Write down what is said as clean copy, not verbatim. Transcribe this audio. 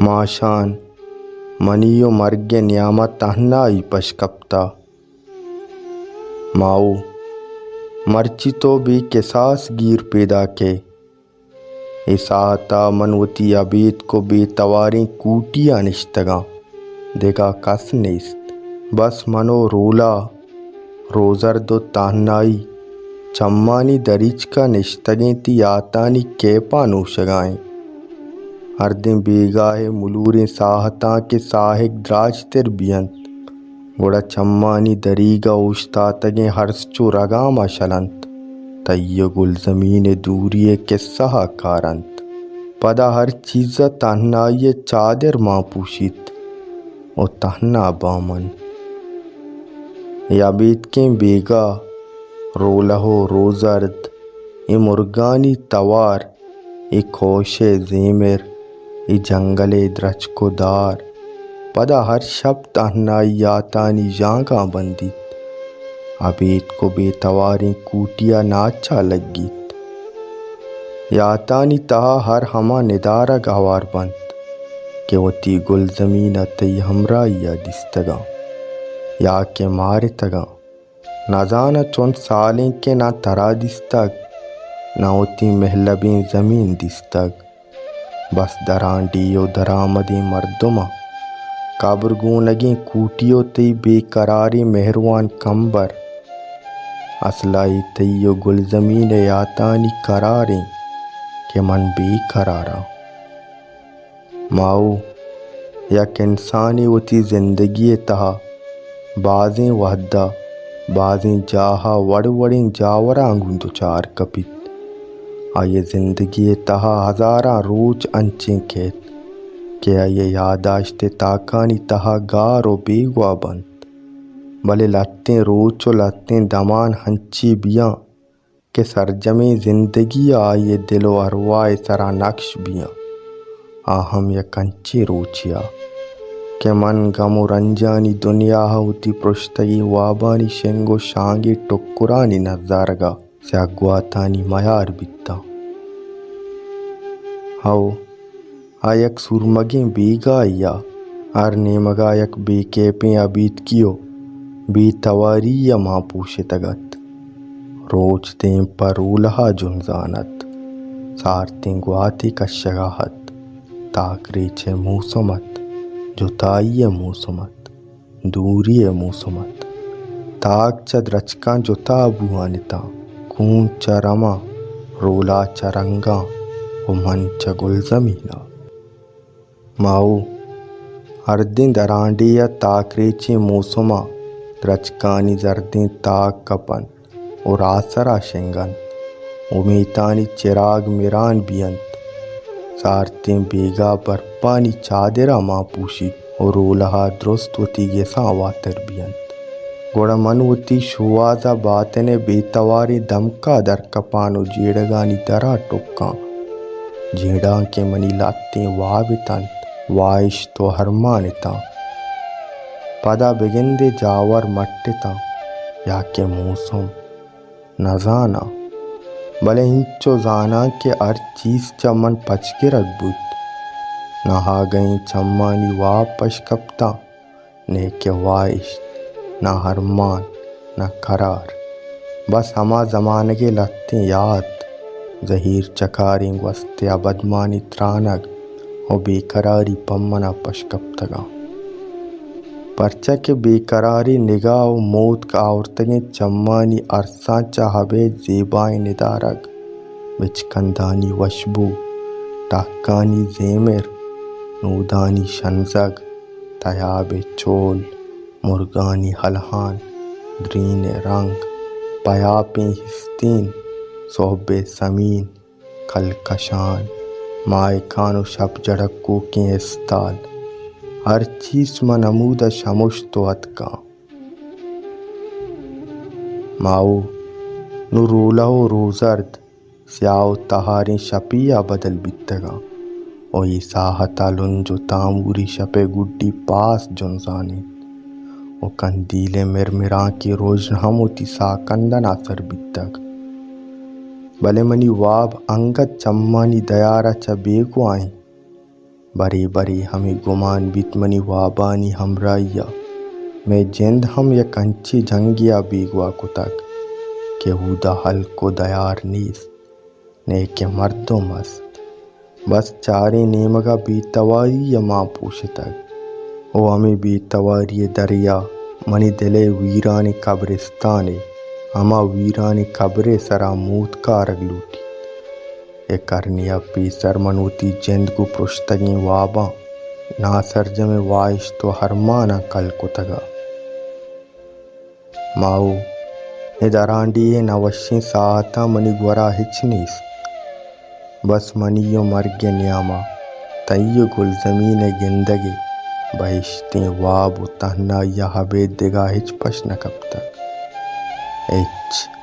ماشان منیو مرگ نیامت تہنائی پشکپتا ماؤ مرچی تو بھی قصاص گیر پیدا کے اساتا منوتی عبید کو بے تواریں کوٹیا نشتگاں دیگا کس نیست بس منو رولا روزرد و تہنائی چمانی دریچ کا نشتگیں تی آتانی کیپا نوشگائیں ہر دن بیگاہ ملوریں ساہتاں کے ساہک دراج تر بیانت گوڑا چمانی دریگا اوشتاتگیں ہرسچو رگاما شلنت تیہ گل زمین دوری قصہ کارنت پدا ہر چیزہ تہنائی چادر ماں پوشیت او تہنا بامن یا بیت کے بیگا رولہو روزرد ای مرگانی توار ای کوش زیمر ای جنگل درچ کو دار پدا ہر شب تہنائی آتانی جانگاں بندیت عبید کو بے تواریں کوٹیا ناچا لگیت یا آتانی تہا ہر ہما ندارہ گوار بند کہ وتی گل زمین تی ہمراہیا دستگاں یا کہ مارتگاں نہ زانا چون سالیں کے نہ ترا دستگ نہ ہوتی محلبیں زمین دستگ بس درانڈی و درآمدیں مردمہ قبرگونگیں کوٹیو تی بے قراری مہروان کمبر اصلائی تی و گل زمین آتانی قراریں کہ من بے قرارا ماؤ یک انسانی وتی زندگی تہا بازیں وحدہ بازیں جاہا وڑ وڑیں جاوراں دوچار کپت آئیے زندگی تہا ہزاراں روچ انچیں کھیت کہ آئیے یاداشت تاکانی تہا گار و بیگوا بند بلے لتیں روچ و لتیں دمان ہنچی بیاں کہ سرجمیں زندگی آئیے دل و ارواح سرا نقش بیاں آہم یک انچی روچیا کہ من غم و رنجانی دنیا ہوتی پرشتگی وابانی شنگ و شانگی ٹکرانی نظارگا سیاگواتانی میار بیتا ہو آیک سورمگیں بیگا یا ہر نیمگا یک بے کیپیں عبید کیو بے تواری یا ماں پوشتگت روچ دیں پر رولہا جنزانت سارتیں گواتی کشگاہت تاک ریچے موسمت جتائی موسمت دوری موسمت تاک چد رچکاں جتا بوانتا کون چا رما رولا چا رنگاں و من چا گل زمینہ ماؤ ہر دن درانڈیا تاک ریچے موسمہ درچکانی زردیں تاک کپن اور آسرا شنگن امیتانی چراغ میران بیانت سارتیں بیگا برپانی چادرہ ماں پوشی اور رولہا درست وتی گیساں واتر بیانت گوڑا من وتی شوازہ باتنے بے تواری دمکا در کپانو جیڑگانی درا ٹکاں جیڑاں کے منی لاتیں وابتن وائش تو ہرمانتا پدا بگندے جاور مٹتا یا کہ موسم نہ زانا بلے ہنچو زانا کہ ہر چیز چمن پچ کے رکھ بود نہ ہا گئیں چمانی واپش کپتا نے کہ وائش نہ ہرمان نہ قرار بس ہما زمانگے لتیں یاد زہیر چکاریں وستے ابدمانی ترانگ و بے قراری پمنا پشکپتگاں پرچہ کے بے قراری نگاہ و موت کا آورتگیں چمانی عرصاں چاہبے زیبائیں ندارگ بچکندانی وشبو ٹاکانی زیمر نودانی شنزگ تیاب چول مرگانی حلحان درین رنگ پیاپیں ہستین صحب سمین کلکشان مائکان و شب جڑکو کے استال ہر چیز من نمودہ شمش تو اتکا ماؤ نو رولا و روزرد سیاو تہاریں شپیا بدل بیتگا او یہ ساہتا لنجو تاموری شپے گڈی پاس جنزانے او کندیل مرمراں کی روزن ہموتی ساکندن اثر بیتگ بلے منی واب انگت چمانی دیارہ چا بیگو آئیں بری بری ہمیں گمان بیت منی وابانی ہمراہیا میں جند ہم یک کنچی جنگیا بیگوا کتک کہ ہودا حلق و دیار نیست نیک مردم است بس چارے نیمگا بی تواری ماں پوشتگ او ہمیں بی تواری دریا منی دلے ویران قبرستانے ہما ویران قبر سرا موت کارگ لوٹی اے کرنی اپی سر منوتی جند کو پرشتگیں واباں نا سرجم وائش تو ہرمانا کل کتگا ماؤ ادرانڈی نوشیں ساعتا منی گورا ہچ نیست بس منیو مرگ نیاما تیو گل زمین گندگی بہشتیں واب و تہنا یا حبید دگا ہچ پش نکب تک ایچ